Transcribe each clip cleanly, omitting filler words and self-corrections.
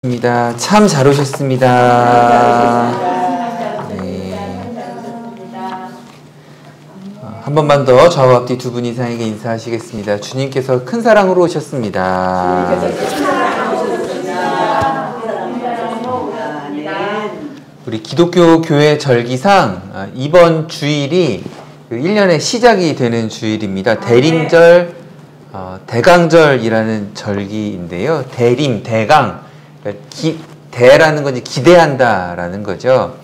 참 잘 오셨습니다. 네. 한 번만 더 좌우 앞뒤 두 분 이상에게 인사하시겠습니다. 주님께서 큰 사랑으로 오셨습니다. 우리 기독교 교회 절기상 이번 주일이 1년의 시작이 되는 주일입니다. 대림절, 대강절이라는 절기인데요. 대림, 대강. 대라는 건 기대한다라는 거죠.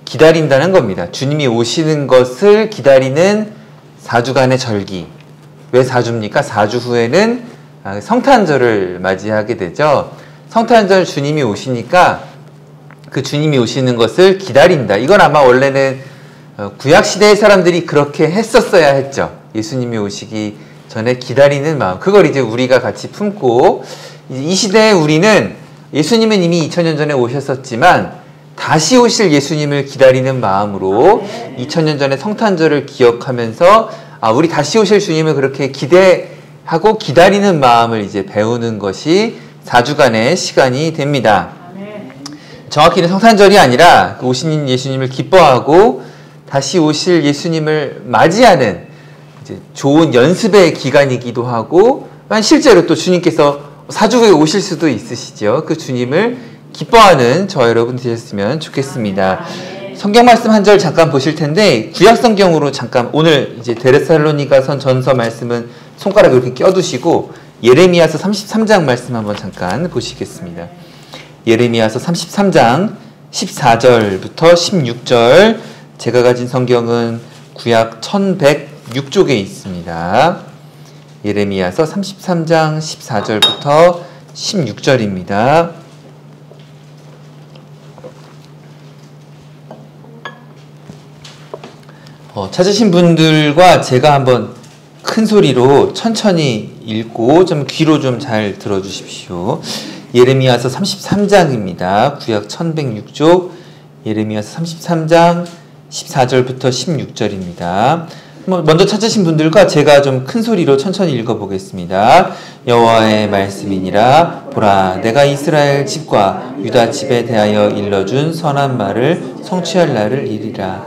기다린다는 겁니다. 주님이 오시는 것을 기다리는 4주간의 절기. 왜 4주입니까? 4주 후에는 성탄절을 맞이하게 되죠. 성탄절 주님이 오시니까 그 주님이 오시는 것을 기다린다. 이건 아마 원래는 구약시대의 사람들이 그렇게 했었어야 했죠. 예수님이 오시기 전에 기다리는 마음. 그걸 이제 우리가 같이 품고, 이 시대에 우리는 예수님은 이미 2000년 전에 오셨었지만 다시 오실 예수님을 기다리는 마음으로 2000년 전의 성탄절을 기억하면서 우리 다시 오실 주님을 그렇게 기대하고 기다리는 마음을 이제 배우는 것이 4주간의 시간이 됩니다. 정확히는 성탄절이 아니라 오신 예수님을 기뻐하고 다시 오실 예수님을 맞이하는 이제 좋은 연습의 기간이기도 하고, 실제로 또 주님께서 4주 후에 오실 수도 있으시죠. 그 주님을 기뻐하는 저 여러분 되셨으면 좋겠습니다. 성경 말씀 한 절 잠깐 보실 텐데, 구약 성경으로 잠깐, 오늘 이제 데살로니가서 전서 말씀은 손가락에 이렇게 껴두시고 예레미야서 33장 말씀 한번 잠깐 보시겠습니다. 예레미야서 33장 14절부터 16절. 제가 가진 성경은 구약 1106쪽에 있습니다. 예레미야서 33장 14절부터 16절입니다. 찾으신 분들과 제가 한번 큰 소리로 천천히 읽고 좀 귀로 좀 잘 들어주십시오. 예레미야서 33장입니다. 구약 1106쪽 예레미야서 33장 14절부터 16절입니다. 먼저 찾으신 분들과 제가 좀 큰 소리로 천천히 읽어보겠습니다. 여호와의 말씀이니라. 보라, 내가 이스라엘 집과 유다 집에 대하여 일러준 선한 말을 성취할 날을 이르리라.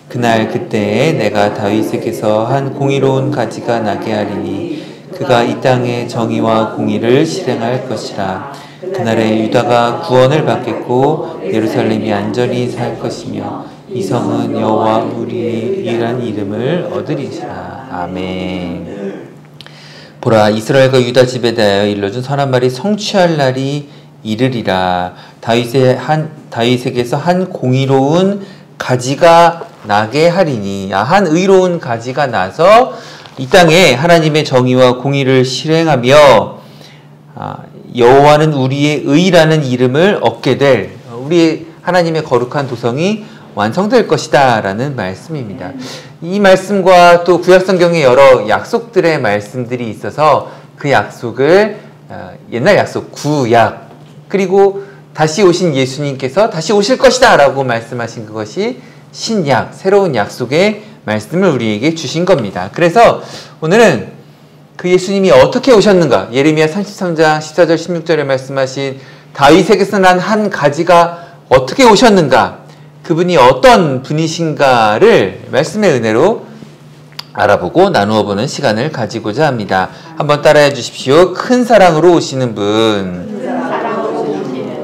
그날 그때에 내가 다윗에게서 한 공의로운 가지가 나게 하리니 그가 이 땅에 정의와 공의를 실행할 것이라. 그날에 유다가 구원을 받겠고 예루살렘이 안전히 살 것이며 이 성은 여호와 우리이란 이름을 얻으리시라. 아멘. 보라, 이스라엘과 유다 집에 대하여 일러준 선한 말이 성취할 날이 이르리라. 다윗에게서 한 공의로운 가지가 나게 하리니. 한 의로운 가지가 나서 이 땅에 하나님의 정의와 공의를 실행하며 여호와는 우리의 의라는 이름을 얻게 될, 우리의 하나님의 거룩한 도성이 완성될 것이다 라는 말씀입니다. 이 말씀과 또 구약성경의 여러 약속들의 말씀들이 있어서 그 약속을 옛날 약속, 구약, 그리고 다시 오신 예수님께서 다시 오실 것이다 라고 말씀하신 그것이 신약, 새로운 약속의 말씀을 우리에게 주신 겁니다. 그래서 오늘은 그 예수님이 어떻게 오셨는가, 예레미야 33장 14절 16절에 말씀하신 다윗에게서 난 한 가지가 어떻게 오셨는가, 그분이 어떤 분이신가를 말씀의 은혜로 알아보고 나누어 보는 시간을 가지고자 합니다. 한번 따라해 주십시오. 큰 사랑으로 오시는 분.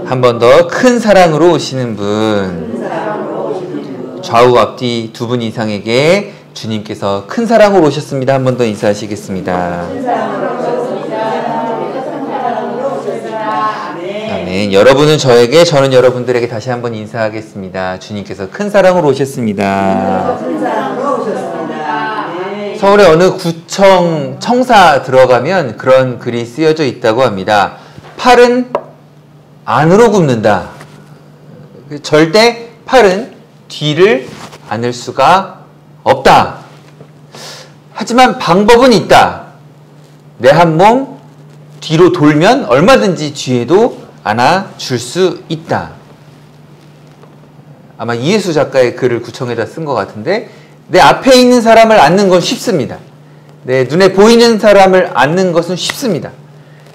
한 번 더, 큰 사랑으로 오시는 분. 좌우 앞뒤 두 분 이상에게 주님께서 큰 사랑으로 오셨습니다. 한 번 더 인사하시겠습니다. 아멘. 여러분은 저에게, 저는 여러분들에게 다시 한번 인사하겠습니다. 주님께서 큰 사랑으로 오셨습니다. 서울의 어느 구청 청사 들어가면 그런 글이 쓰여져 있다고 합니다. 팔은 안으로 굽는다. 절대 팔은 뒤를 안을 수가 없다. 하지만 방법은 있다. 내 한 몸 뒤로 돌면 얼마든지 뒤에도 안아줄 수 있다. 아마 이해수 작가의 글을 구청에다 쓴 것 같은데, 내 앞에 있는 사람을 안는 건 쉽습니다. 내 눈에 보이는 사람을 안는 것은 쉽습니다.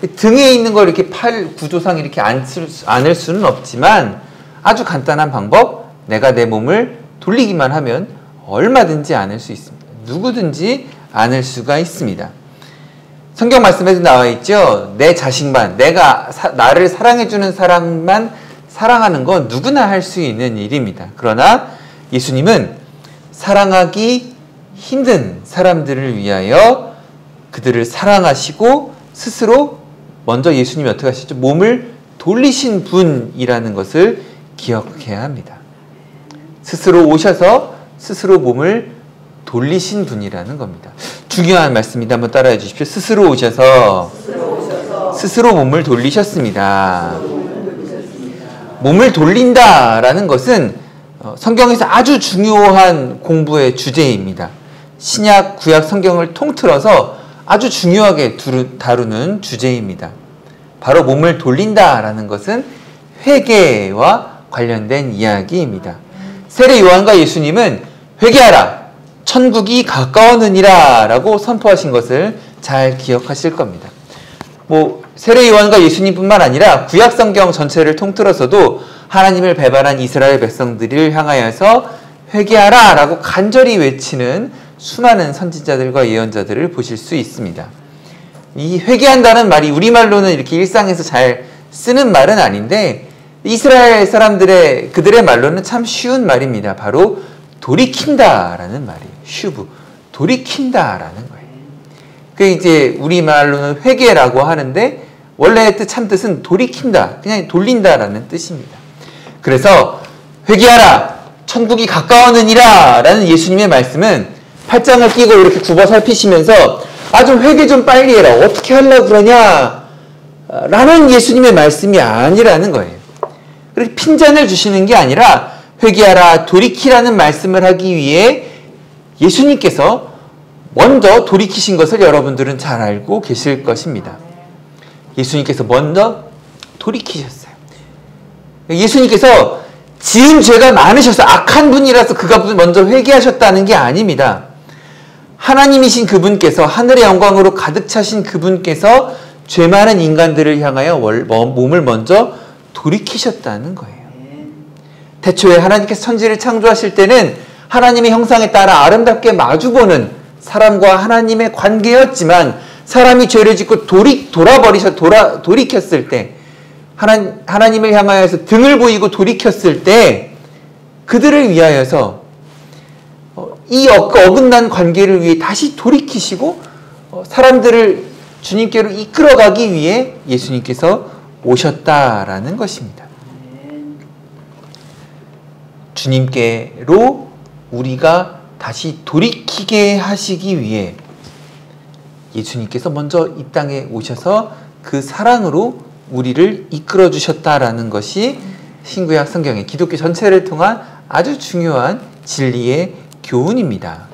등에 있는 걸 이렇게 팔 구조상 이렇게 안을 수는 없지만 아주 간단한 방법, 내가 내 몸을 돌리기만 하면 얼마든지 안을 수 있습니다. 누구든지 안을 수가 있습니다. 성경 말씀에도 나와 있죠. 내 자식만, 나를 사랑해주는 사람만 사랑하는 건 누구나 할 수 있는 일입니다. 그러나 예수님은 사랑하기 힘든 사람들을 위하여 그들을 사랑하시고 스스로 먼저 예수님이 어떻게 하셨죠? 몸을 돌리신 분이라는 것을 기억해야 합니다. 스스로 오셔서 스스로 몸을 돌리신 분이라는 겁니다. 중요한 말씀입니다. 한번 따라해 주십시오. 스스로 오셔서 스스로 몸을 돌리셨습니다. 몸을 돌린다라는 것은 성경에서 아주 중요한 공부의 주제입니다. 신약, 구약 성경을 통틀어서 아주 중요하게 다루는 주제입니다. 바로 몸을 돌린다라는 것은 회개와 관련된 이야기입니다. 세례 요한과 예수님은 회개하라, 천국이 가까웠느니라 라고 선포하신 것을 잘 기억하실 겁니다. 세례 요한과 예수님뿐만 아니라 구약 성경 전체를 통틀어서도 하나님을 배반한 이스라엘 백성들을 향하여서 회개하라 라고 간절히 외치는 수많은 선지자들과 예언자들을 보실 수 있습니다. 이 회개한다는 말이 우리말로는 이렇게 일상에서 잘 쓰는 말은 아닌데 이스라엘 사람들의 그들의 말로는 참 쉬운 말입니다. 바로 돌이킨다라는 말이에요. 슈브, 돌이킨다라는 거예요. 그 이제 우리말로는 회개라고 하는데 원래의 참뜻은 돌이킨다, 그냥 돌린다라는 뜻입니다. 그래서 회개하라, 천국이 가까웠느니라 라는 예수님의 말씀은 팔짱을 끼고 이렇게 굽어 살피시면서 좀 회개 좀 빨리 해라, 어떻게 하려고 그러냐 라는 예수님의 말씀이 아니라는 거예요. 그렇게 핀잔을 주시는 게 아니라 회개하라, 돌이키라는 말씀을 하기 위해 예수님께서 먼저 돌이키신 것을 여러분들은 잘 알고 계실 것입니다. 예수님께서 먼저 돌이키셨어요. 예수님께서 지은 죄가 많으셔서 악한 분이라서 그가 먼저 회개하셨다는 게 아닙니다. 하나님이신 그분께서, 하늘의 영광으로 가득 차신 그분께서 죄 많은 인간들을 향하여 몸을 먼저 돌이키셨다는 거예요. 태초에 하나님께서 천지를 창조하실 때는 하나님의 형상에 따라 아름답게 마주보는 사람과 하나님의 관계였지만 사람이 죄를 짓고 돌이켰을 때, 하나님을 향하여서 등을 보이고 돌이켰을 때 그들을 위하여서 이 어긋난 관계를 위해 다시 돌이키시고 사람들을 주님께로 이끌어가기 위해 예수님께서 오셨다라는 것입니다. 주님께로 우리가 다시 돌이키게 하시기 위해 예수님께서 먼저 이 땅에 오셔서 그 사랑으로 우리를 이끌어 주셨다라는 것이 신구약 성경의 기독교 전체를 통한 아주 중요한 진리의 교훈입니다.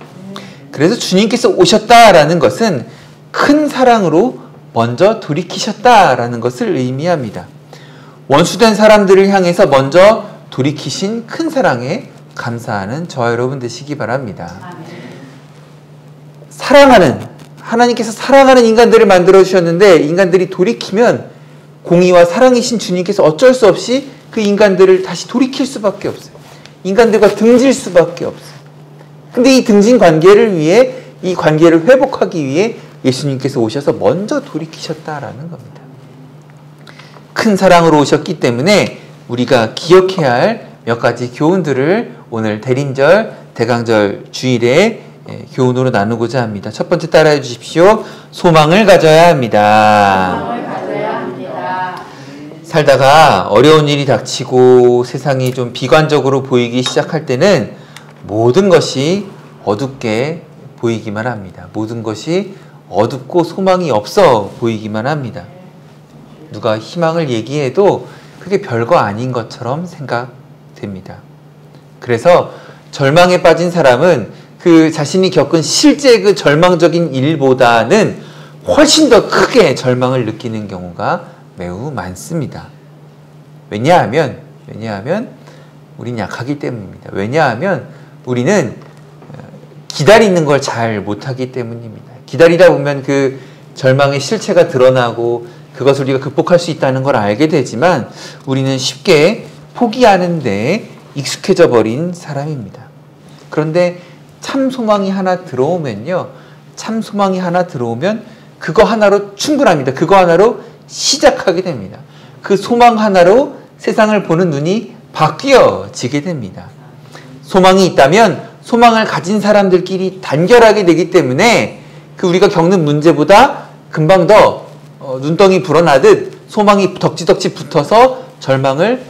그래서 주님께서 오셨다라는 것은 큰 사랑으로 먼저 돌이키셨다라는 것을 의미합니다. 원수된 사람들을 향해서 먼저 돌이키신 큰 사랑에 감사하는 저와 여러분 되시기 바랍니다. 하나님께서 사랑하는 인간들을 만들어 주셨는데 인간들이 돌이키면 공의와 사랑이신 주님께서 어쩔 수 없이 그 인간들을 다시 돌이킬 수밖에 없어요. 인간들과 등질 수밖에 없어요. 근데 이 등진 관계를 위해, 이 관계를 회복하기 위해 예수님께서 오셔서 먼저 돌이키셨다라는 겁니다. 큰 사랑으로 오셨기 때문에 우리가 기억해야 할 몇 가지 교훈들을 오늘 대림절, 대강절 주일에 교훈으로 나누고자 합니다. 첫 번째 따라해 주십시오. 소망을 가져야 합니다. 살다가 어려운 일이 닥치고 세상이 좀 비관적으로 보이기 시작할 때는 모든 것이 어둡게 보이기만 합니다. 모든 것이 어둡고 소망이 없어 보이기만 합니다. 누가 희망을 얘기해도 그게 별거 아닌 것처럼 생각됩니다. 그래서 절망에 빠진 사람은 그 자신이 겪은 실제 그 절망적인 일보다는 훨씬 더 크게 절망을 느끼는 경우가 매우 많습니다. 왜냐하면 우린 약하기 때문입니다. 왜냐하면 우리는 기다리는 걸 잘 못하기 때문입니다. 기다리다 보면 그 절망의 실체가 드러나고 그것을 우리가 극복할 수 있다는 걸 알게 되지만 우리는 쉽게 포기하는데 익숙해져 버린 사람입니다. 그런데 참 소망이 하나 들어오면요. 참 소망이 하나 들어오면 그거 하나로 충분합니다. 그거 하나로 시작하게 됩니다. 그 소망 하나로 세상을 보는 눈이 바뀌어지게 됩니다. 소망이 있다면 소망을 가진 사람들끼리 단결하게 되기 때문에 그 우리가 겪는 문제보다 금방 더 눈덩이 불어나듯 소망이 덕지덕지 붙어서 절망을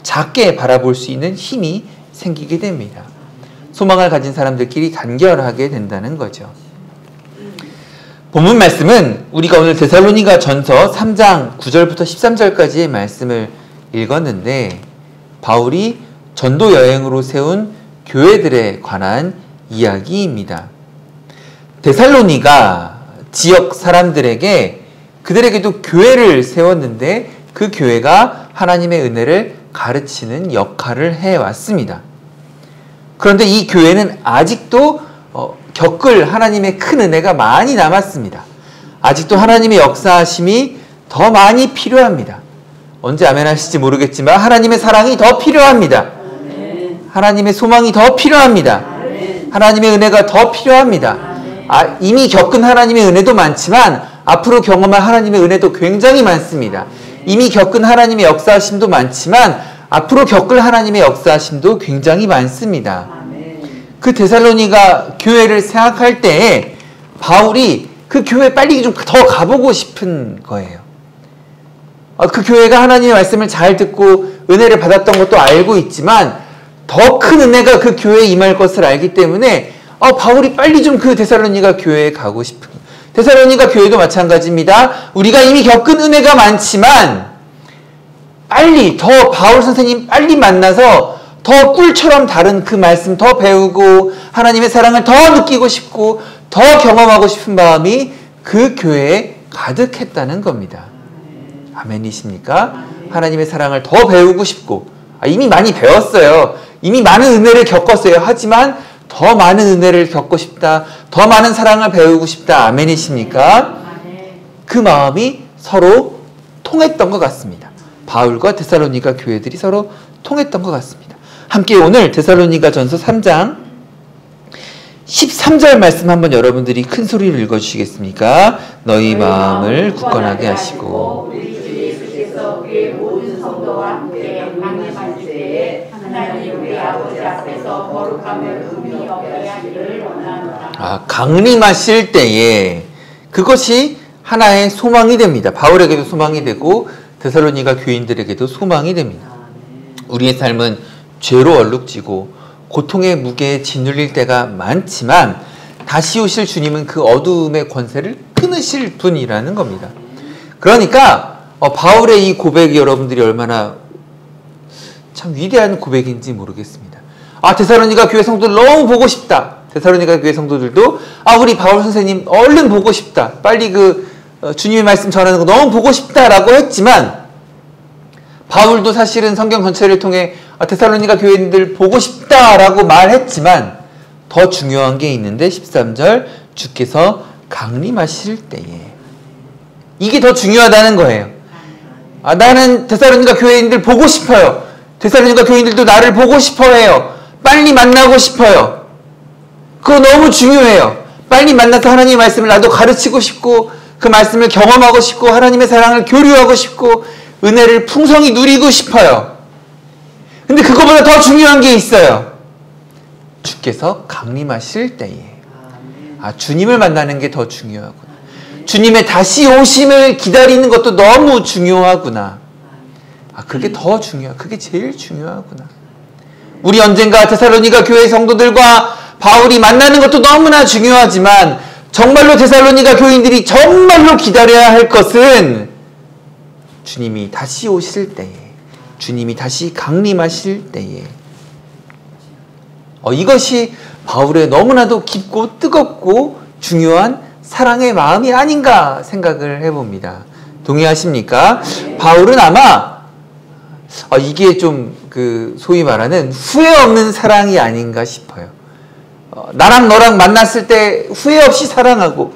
작게 바라볼 수 있는 힘이 생기게 됩니다. 소망을 가진 사람들끼리 단결하게 된다는 거죠. 본문 말씀은 우리가 오늘 데살로니가 전서 3장 9절부터 13절까지의 말씀을 읽었는데 바울이 전도 여행으로 세운 교회들에 관한 이야기입니다. 데살로니가 지역 사람들에게 그들에게도 교회를 세웠는데 그 교회가 하나님의 은혜를 가르치는 역할을 해왔습니다. 그런데 이 교회는 아직도 겪을 하나님의 큰 은혜가 많이 남았습니다. 아직도 하나님의 역사하심이 더 많이 필요합니다. 언제 아멘 하실지 모르겠지만 하나님의 사랑이 더 필요합니다. 하나님의 소망이 더 필요합니다. 하나님의 은혜가 더 필요합니다. 이미 겪은 하나님의 은혜도 많지만 앞으로 경험할 하나님의 은혜도 굉장히 많습니다. 이미 겪은 하나님의 역사하심도 많지만 앞으로 겪을 하나님의 역사하심도 굉장히 많습니다. 그 데살로니가 교회를 생각할 때에 바울이 그 교회에 빨리 좀 더 가보고 싶은 거예요. 그 교회가 하나님의 말씀을 잘 듣고 은혜를 받았던 것도 알고 있지만 더 큰 은혜가 그 교회에 임할 것을 알기 때문에 바울이 빨리 좀 그 데살로니가 교회에 가고 싶은 거예요. 데살로니가 교회도 마찬가지입니다. 우리가 이미 겪은 은혜가 많지만 빨리 더 바울 선생님 빨리 만나서 더 꿀처럼 다른 그 말씀 더 배우고 하나님의 사랑을 더 느끼고 싶고 더 경험하고 싶은 마음이 그 교회에 가득했다는 겁니다. 아멘이십니까? 하나님의 사랑을 더 배우고 싶고 이미 많이 배웠어요. 이미 많은 은혜를 겪었어요. 하지만 더 많은 은혜를 겪고 싶다. 더 많은 사랑을 배우고 싶다. 아멘이십니까? 그 마음이 서로 통했던 것 같습니다. 바울과 데살로니가 교회들이 서로 통했던 것 같습니다. 함께 오늘 데살로니가 전서 3장 13절 말씀 한번 여러분들이 큰 소리로 읽어주시겠습니까? 너희 마음을 굳건하게 하시고 우리 주 예수께서 그의 모든 성도와 함께 강림하실 때에 하나님 우리 아버지 앞에서 거룩함을 의미 없게 하기를 원하노라. 강림하실 때에 그것이 하나의 소망이 됩니다. 바울에게도 소망이 되고 데살로니가 교인들에게도 소망이 됩니다. 우리의 삶은 죄로 얼룩지고 고통의 무게에 짓눌릴 때가 많지만 다시 오실 주님은 그 어두움의 권세를 끊으실 분이라는 겁니다. 그러니까 바울의 이 고백이 여러분들이 얼마나 참 위대한 고백인지 모르겠습니다. 데살로니가 교회 성도들 너무 보고 싶다. 데살로니가 교회 성도들도 우리 바울 선생님 얼른 보고 싶다. 빨리 주님의 말씀 전하는 거 너무 보고 싶다라고 했지만 바울도 사실은 성경 전체를 통해 데살로니가 교인들 보고 싶다라고 말했지만 더 중요한 게 있는데 13절 주께서 강림하실 때에 이게 더 중요하다는 거예요. 나는 데살로니가 교인들 보고 싶어요. 데살로니가 교인들도 나를 보고 싶어해요. 빨리 만나고 싶어요. 그거 너무 중요해요. 빨리 만나서 하나님의 말씀을 나도 가르치고 싶고 그 말씀을 경험하고 싶고 하나님의 사랑을 교류하고 싶고 은혜를 풍성히 누리고 싶어요. 근데 그거보다 더 중요한 게 있어요. 주께서 강림하실 때에 주님을 만나는 게 더 중요하구나. 주님의 다시 오심을 기다리는 것도 너무 중요하구나. 그게 더 중요하구나. 그게 제일 중요하구나. 우리 언젠가 데살로니가 교회 성도들과 바울이 만나는 것도 너무나 중요하지만 정말로 데살로니가 교인들이 정말로 기다려야 할 것은 주님이 다시 오실 때에, 주님이 다시 강림하실 때에 이것이 바울의 너무나도 깊고 뜨겁고 중요한 사랑의 마음이 아닌가 생각을 해봅니다. 동의하십니까? 바울은 아마 이게 좀 소위 말하는 후회 없는 사랑이 아닌가 싶어요. 나랑 너랑 만났을 때 후회 없이 사랑하고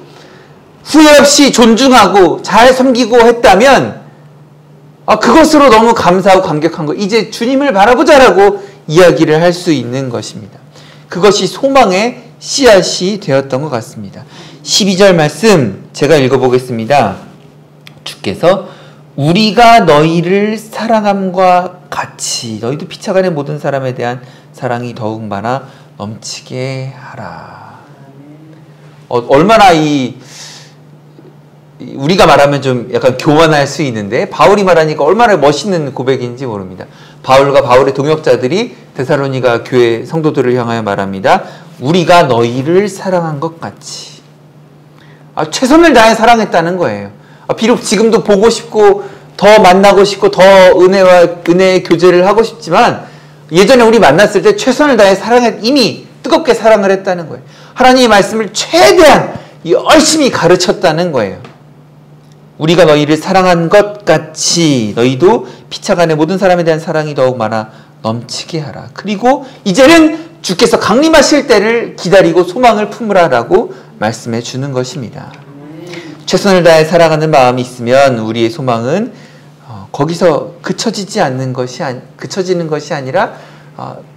후회 없이 존중하고 잘 섬기고 했다면 그것으로 너무 감사하고 감격한 거, 이제 주님을 바라보자라고 이야기를 할 수 있는 것입니다. 그것이 소망의 씨앗이 되었던 것 같습니다. 12절 말씀 제가 읽어보겠습니다. 주께서 우리가 너희를 사랑함과 같이 너희도 피차간의 모든 사람에 대한 사랑이 더욱 많아 넘치게 하라. 얼마나 우리가 말하면 좀 약간 교만할 수 있는데 바울이 말하니까 얼마나 멋있는 고백인지 모릅니다. 바울과 바울의 동역자들이 데살로니가 교회 성도들을 향하여 말합니다. 우리가 너희를 사랑한 것 같이. 최선을 다해 사랑했다는 거예요. 비록 지금도 보고 싶고 더 만나고 싶고 더 은혜의 교제를 하고 싶지만 예전에 우리 만났을 때 최선을 다해 이미 뜨겁게 사랑을 했다는 거예요. 하나님의 말씀을 최대한 열심히 가르쳤다는 거예요. 우리가 너희를 사랑한 것 같이 너희도 피차간의 모든 사람에 대한 사랑이 더욱 많아 넘치게 하라. 그리고 이제는 주께서 강림하실 때를 기다리고 소망을 품으라라고 말씀해 주는 것입니다. 최선을 다해 살아가는 마음이 있으면 우리의 소망은 거기서 그쳐지는 것이 아니라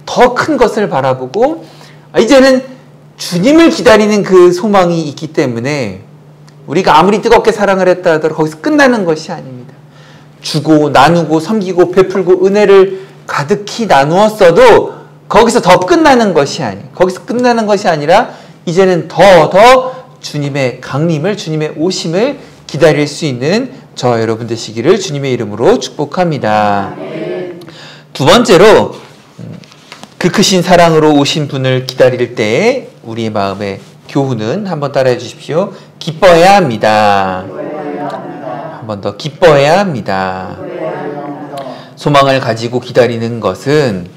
더 큰 것을 바라보고 이제는 주님을 기다리는 그 소망이 있기 때문에 우리가 아무리 뜨겁게 사랑을 했다 하더라도 거기서 끝나는 것이 아닙니다. 주고 나누고 섬기고 베풀고 은혜를 가득히 나누었어도 거기서 끝나는 것이 아니라 이제는 더 주님의 강림을, 주님의 오심을 기다릴 수 있는 저와 여러분 되시기를 주님의 이름으로 축복합니다. 두 번째로 그 크신 사랑으로 오신 분을 기다릴 때 우리의 마음의 교훈은 한번 따라해 주십시오. 기뻐해야 합니다. 한 번 더 기뻐해야 합니다. 소망을 가지고 기다리는 것은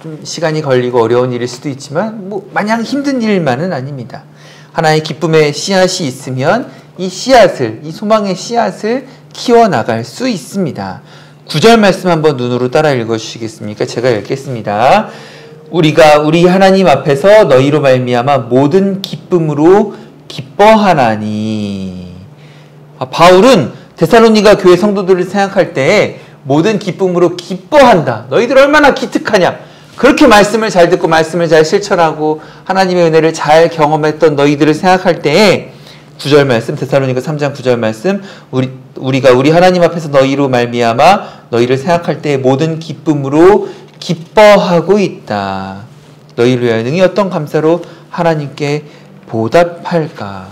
좀 시간이 걸리고 어려운 일일 수도 있지만 마냥 힘든 일만은 아닙니다. 하나의 기쁨의 씨앗이 있으면 이 소망의 씨앗을 키워나갈 수 있습니다. 9절 말씀 한번 눈으로 따라 읽어주시겠습니까? 제가 읽겠습니다. 우리가 우리 하나님 앞에서 너희로 말미암아 모든 기쁨으로 기뻐하나니. 바울은 데살로니가 교회 성도들을 생각할 때 모든 기쁨으로 기뻐한다. 너희들 얼마나 기특하냐. 그렇게 말씀을 잘 듣고 말씀을 잘 실천하고 하나님의 은혜를 잘 경험했던 너희들을 생각할 때에 9절 말씀, 데살로니가 3장 9절 말씀, 우리가 우리 하나님 앞에서 너희로 말미암아 너희를 생각할 때 모든 기쁨으로 기뻐하고 있다. 너희를 위하여 능히 어떤 감사로 하나님께 보답할까.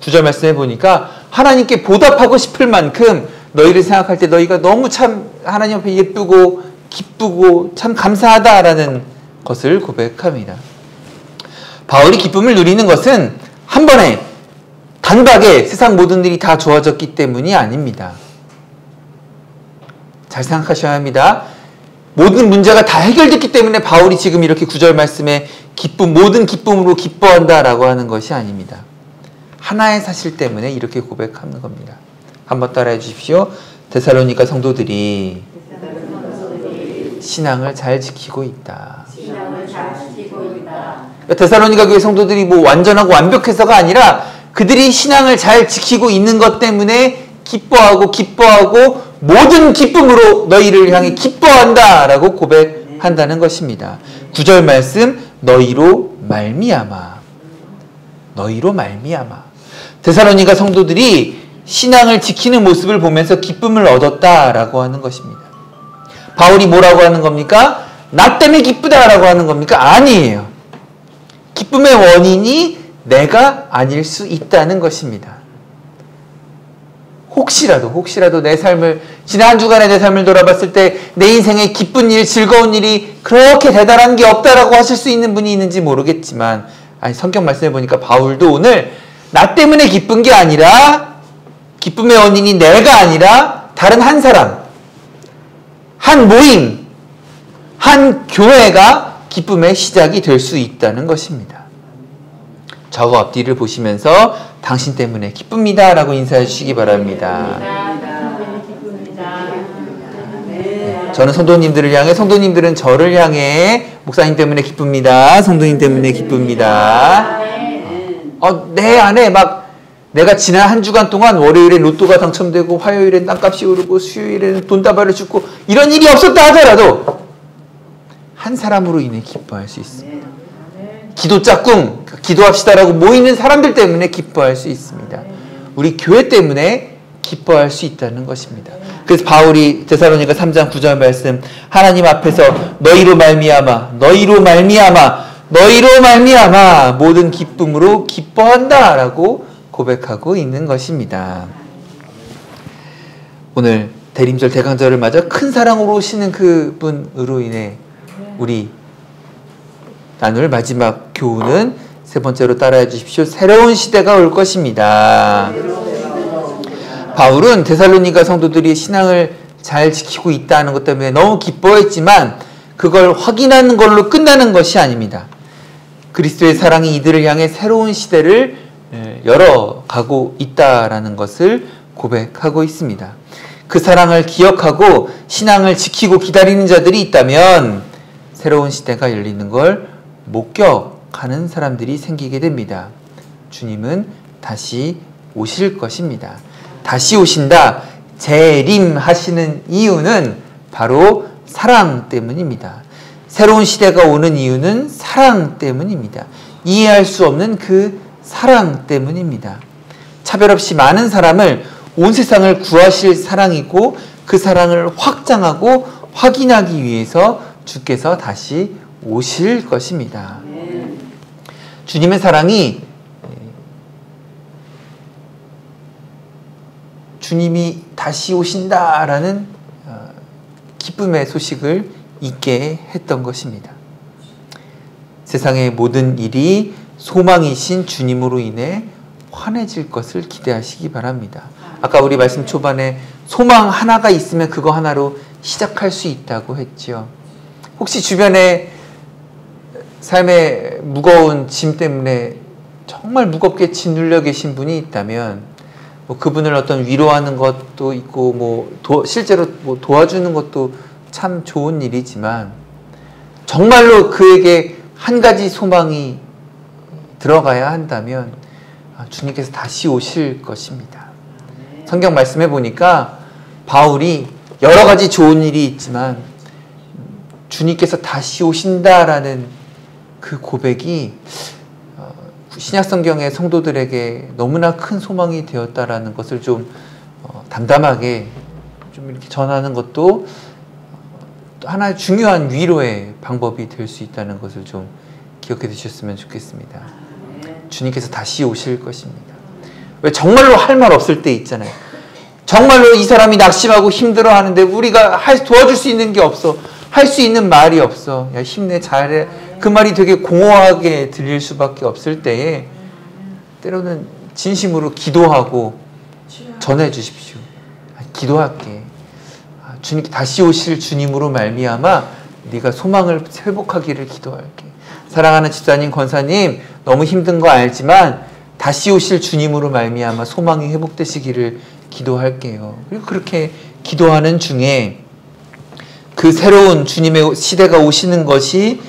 9절 말씀해 보니까 하나님께 보답하고 싶을 만큼 너희를 생각할 때 너희가 너무 참 하나님 앞에 예쁘고 기쁘고 참 감사하다라는 것을 고백합니다. 바울이 기쁨을 누리는 것은 한 번에 단박에 세상 모든 일이 다 좋아졌기 때문이 아닙니다. 잘 생각하셔야 합니다. 모든 문제가 다 해결됐기 때문에 바울이 지금 이렇게 9절 말씀에 모든 기쁨으로 기뻐한다라고 하는 것이 아닙니다. 하나의 사실 때문에 이렇게 고백하는 겁니다. 한번 따라해 주십시오. 데살로니가 성도들이 신앙을 잘 지키고 있다. 데살로니가 교회 성도들이 완전하고 완벽해서가 아니라 그들이 신앙을 잘 지키고 있는 것 때문에 기뻐하고 모든 기쁨으로 너희를 향해 기뻐한다 라고 고백한다는 것입니다. 9절 말씀 너희로 말미암아. 데살로니가 성도들이 신앙을 지키는 모습을 보면서 기쁨을 얻었다라고 하는 것입니다. 바울이 뭐라고 하는 겁니까? 나 때문에 기쁘다라고 하는 겁니까? 아니에요. 기쁨의 원인이 내가 아닐 수 있다는 것입니다. 혹시라도 내 삶을, 지난 한 주간의 내 삶을 돌아봤을 때 내 인생에 기쁜 일, 즐거운 일이 그렇게 대단한 게 없다라고 하실 수 있는 분이 있는지 모르겠지만, 성경 말씀해 보니까 바울도 오늘 나 때문에 기쁜 게 아니라, 기쁨의 원인이 내가 아니라 다른 한 사람, 한 모임, 한 교회가 기쁨의 시작이 될 수 있다는 것입니다. 저와 앞뒤를 보시면서 당신 때문에 기쁩니다 라고 인사해 주시기 바랍니다. 저는 성도님들을 향해, 성도님들은 저를 향해 목사님 때문에 기쁩니다. 성도님 때문에 기쁩니다. 내 안에 내가 지난 한 주간 동안 월요일에 로또가 당첨되고 화요일엔 땅값이 오르고 수요일에는 돈다발을 줍고 이런 일이 없었다 하더라도 한 사람으로 인해 기뻐할 수 있습니다. 기도 짝꿍, 기도합시다라고 모이는 사람들 때문에 기뻐할 수 있습니다. 우리 교회 때문에 기뻐할 수 있다는 것입니다. 그래서 바울이 데살로니가 3장 9절 말씀, 하나님 앞에서 너희로 말미암아 모든 기쁨으로 기뻐한다 라고 고백하고 있는 것입니다. 오늘 대림절 대강절을 맞아 큰 사랑으로 오시는 그분으로 인해 우리 나눌 마지막 교훈은 세 번째로 따라해 주십시오. 새로운 시대가 올 것입니다. 바울은 데살로니가 성도들이 신앙을 잘 지키고 있다는 것 때문에 너무 기뻐했지만 그걸 확인하는 걸로 끝나는 것이 아닙니다. 그리스도의 사랑이 이들을 향해 새로운 시대를 열어가고 있다라는 것을 고백하고 있습니다. 그 사랑을 기억하고 신앙을 지키고 기다리는 자들이 있다면 새로운 시대가 열리는 걸 목격하는 사람들이 생기게 됩니다. 주님은 다시 오실 것입니다. 다시 오신다, 재림하시는 이유는 바로 사랑 때문입니다. 새로운 시대가 오는 이유는 사랑 때문입니다. 이해할 수 없는 그 사랑 때문입니다. 차별 없이 많은 사람을 온 세상을 구하실 사랑이고 그 사랑을 확장하고 확인하기 위해서 주께서 다시 오실 것입니다. 주님의 사랑이 주님이 다시 오신다라는 기쁨의 소식을 있게 했던 것입니다. 세상의 모든 일이 소망이신 주님으로 인해 환해질 것을 기대하시기 바랍니다. 아까 우리 말씀 초반에 소망 하나가 있으면 그거 하나로 시작할 수 있다고 했죠. 혹시 주변에 삶의 무거운 짐 때문에 정말 무겁게 짓눌려 계신 분이 있다면 그분을 어떤 위로하는 것도 있고 실제로 도와주는 것도 참 좋은 일이지만 정말로 그에게 한 가지 소망이 들어가야 한다면 주님께서 다시 오실 것입니다. 성경 말씀해 보니까 바울이 여러 가지 좋은 일이 있지만 주님께서 다시 오신다라는 그 고백이 신약성경의 성도들에게 너무나 큰 소망이 되었다라는 것을 좀 담담하게 좀 이렇게 전하는 것도 하나의 중요한 위로의 방법이 될 수 있다는 것을 좀 기억해 두셨으면 좋겠습니다. 주님께서 다시 오실 것입니다. 왜 정말로 할 말 없을 때 있잖아요. 정말로 이 사람이 낙심하고 힘들어하는데 우리가 도와줄 수 있는 게 없어. 할 수 있는 말이 없어. 야, 힘내, 잘해. 그 말이 되게 공허하게 들릴 수밖에 없을 때에 때로는 진심으로 기도하고 전해 주십시오. 기도할게. 주님께 다시 오실 주님으로 말미암아 네가 소망을 회복하기를 기도할게. 사랑하는 집사님, 권사님, 너무 힘든 거 알지만 다시 오실 주님으로 말미암아 소망이 회복되시기를 기도할게요. 그리고 그렇게 기도하는 중에 그 새로운 주님의 시대가 오시는 것이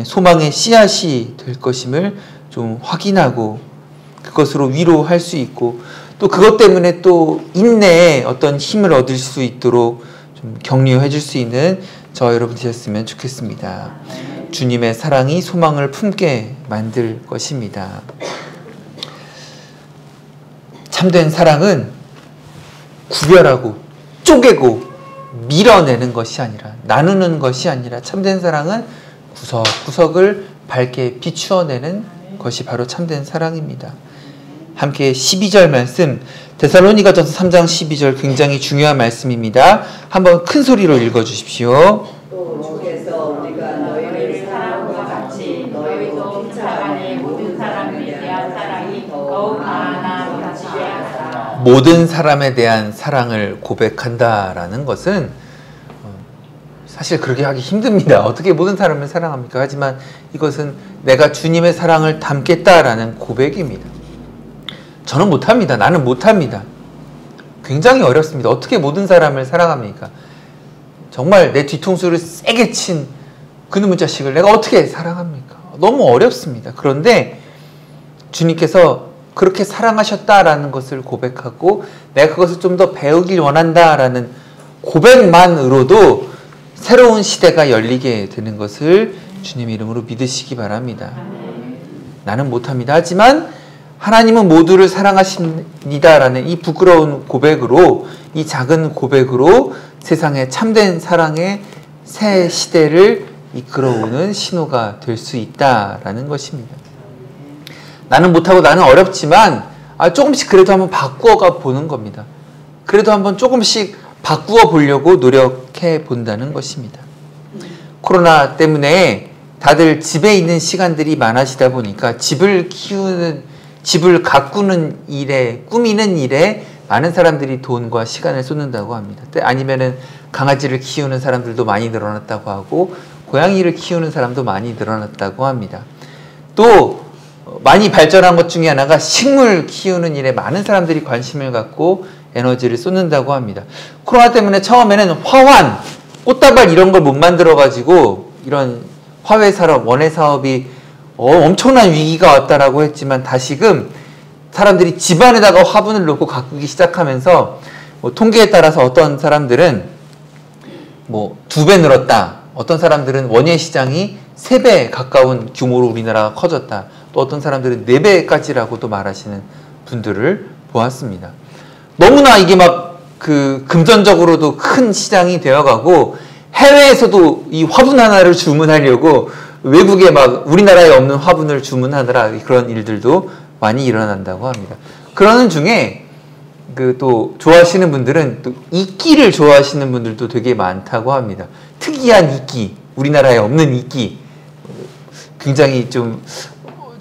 소망의 씨앗이 될 것임을 좀 확인하고 그것으로 위로할 수 있고 또 그것 때문에 또 인내에 어떤 힘을 얻을 수 있도록 좀 격려해 줄 수 있는 저와 여러분 되셨으면 좋겠습니다. 주님의 사랑이 소망을 품게 만들 것입니다. 참된 사랑은 구별하고 쪼개고 밀어내는 것이 아니라 나누는 것이 아니라 참된 사랑은 구석구석을 밝게 비추어내는 것이 바로 참된 사랑입니다. 함께 12절 말씀 데살로니가전서 3장 12절 굉장히 중요한 말씀입니다. 한번 큰 소리로 읽어주십시오. 또 주께서 우리가 너희를 사랑과 같이 너희도 피차 안에 모든 사람에 대한 사랑이 더욱 많아지게 하라. 모든 사람에 대한 사랑을 고백한다라는 것은 사실 그렇게 하기 힘듭니다. 어떻게 모든 사람을 사랑합니까? 하지만 이것은 내가 주님의 사랑을 담겠다라는 고백입니다. 저는 못합니다. 나는 못합니다. 굉장히 어렵습니다. 어떻게 모든 사람을 사랑합니까? 정말 내 뒤통수를 세게 친 그놈의 자식을 내가 어떻게 사랑합니까? 너무 어렵습니다. 그런데 주님께서 그렇게 사랑하셨다라는 것을 고백하고 내가 그것을 좀 더 배우길 원한다라는 고백만으로도 새로운 시대가 열리게 되는 것을 주님의 이름으로 믿으시기 바랍니다. 나는 못합니다. 하지만 하나님은 모두를 사랑하십니다라는 이 부끄러운 고백으로, 이 작은 고백으로 세상에 참된 사랑의 새 시대를 이끌어오는 신호가 될 수 있다라는 것입니다. 나는 못하고 나는 어렵지만 조금씩 그래도 한번 바꾸어가 보는 겁니다. 그래도 한번 조금씩 바꾸어 보려고 노력해 본다는 것입니다. 코로나 때문에 다들 집에 있는 시간들이 많아지다 보니까 집을 가꾸는 일에, 꾸미는 일에 많은 사람들이 돈과 시간을 쏟는다고 합니다. 아니면은 강아지를 키우는 사람들도 많이 늘어났다고 하고 고양이를 키우는 사람도 많이 늘어났다고 합니다. 또 많이 발전한 것 중에 하나가 식물 키우는 일에 많은 사람들이 관심을 갖고 에너지를 쏟는다고 합니다. 코로나 때문에 처음에는 화환, 꽃다발 이런 걸 못 만들어가지고 이런 화훼 산업, 원예 사업이 엄청난 위기가 왔다라고 했지만 다시금 사람들이 집안에다가 화분을 놓고 가꾸기 시작하면서 통계에 따라서 어떤 사람들은 2배 늘었다. 어떤 사람들은 원예 시장이 3배 가까운 규모로 우리나라가 커졌다. 또 어떤 사람들은 4배까지라고도 말하시는 분들을 보았습니다. 너무나 이게 금전적으로도 큰 시장이 되어가고 해외에서도 이 화분 하나를 주문하려고 외국에 우리나라에 없는 화분을 주문하느라 그런 일들도 많이 일어난다고 합니다. 그러는 중에 또 좋아하시는 분들은 또 이끼를 좋아하시는 분들도 되게 많다고 합니다. 특이한 이끼, 우리나라에 없는 이끼, 굉장히 좀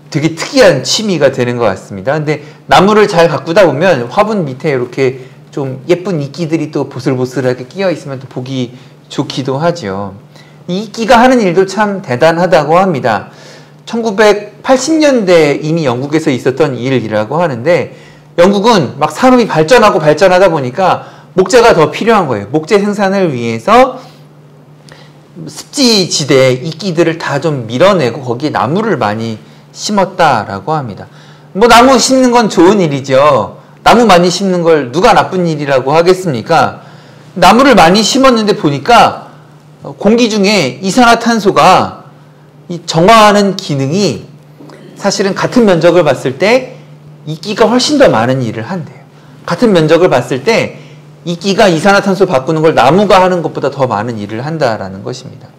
되게 특이한 취미가 되는 것 같습니다. 근데 나무를 잘 가꾸다 보면 화분 밑에 이렇게 좀 예쁜 이끼들이 또 보슬보슬하게 끼어 있으면 또 보기 좋기도 하죠. 이 이끼가 하는 일도 참 대단하다고 합니다. 1980년대 이미 영국에서 있었던 일이라고 하는데, 영국은 산업이 발전하다 보니까 목재가 더 필요한 거예요. 목재 생산을 위해서 습지 지대에 이끼들을 다 좀 밀어내고 거기에 나무를 많이 심었다라고 합니다. 나무 심는 건 좋은 일이죠. 나무 많이 심는 걸 누가 나쁜 일이라고 하겠습니까? 나무를 많이 심었는데 보니까 공기 중에 이산화탄소가 정화하는 기능이 사실은 같은 면적을 봤을 때 이끼가 훨씬 더 많은 일을 한대요. 같은 면적을 봤을 때 이끼가 이산화탄소 바꾸는 걸 나무가 하는 것보다 더 많은 일을 한다라는 것입니다.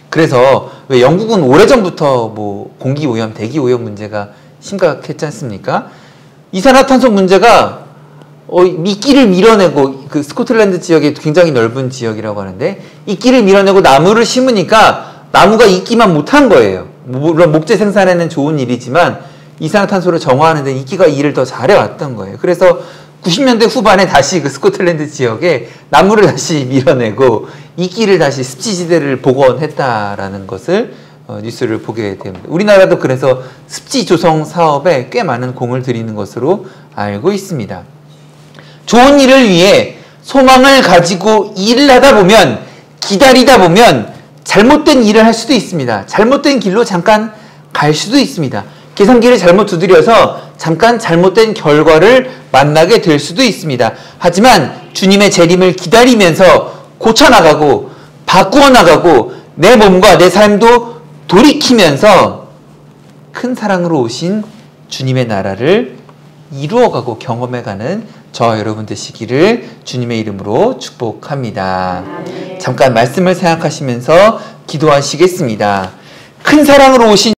그래서 왜 영국은 오래전부터 공기오염, 대기오염 문제가 심각했지 않습니까? 이산화탄소 문제가 이끼를 밀어내고, 스코틀랜드 지역이 굉장히 넓은 지역이라고 하는데 이끼를 밀어내고 나무를 심으니까 나무가 이끼만 못한 거예요. 물론 목재 생산에는 좋은 일이지만 이산화탄소를 정화하는 데 이끼가 일을 더 잘해왔던 거예요. 그래서 90년대 후반에 다시 스코틀랜드 지역에 나무를 다시 밀어내고 이끼를 다시 습지지대를 복원했다라는 것을 뉴스를 보게 됩니다. 우리나라도 그래서 습지 조성 사업에 꽤 많은 공을 들이는 것으로 알고 있습니다. 좋은 일을 위해 소망을 가지고 일을 하다 보면, 기다리다 보면 잘못된 일을 할 수도 있습니다. 잘못된 길로 잠깐 갈 수도 있습니다. 계산기를 잘못 두드려서 잠깐 잘못된 결과를 만나게 될 수도 있습니다. 하지만 주님의 재림을 기다리면서 고쳐나가고 바꾸어 나가고 내 몸과 내 삶도 돌이키면서 큰 사랑으로 오신 주님의 나라를 이루어가고 경험해가는 저와 여러분 되시기를 주님의 이름으로 축복합니다. 잠깐 말씀을 생각하시면서 기도하시겠습니다. 큰 사랑으로 오신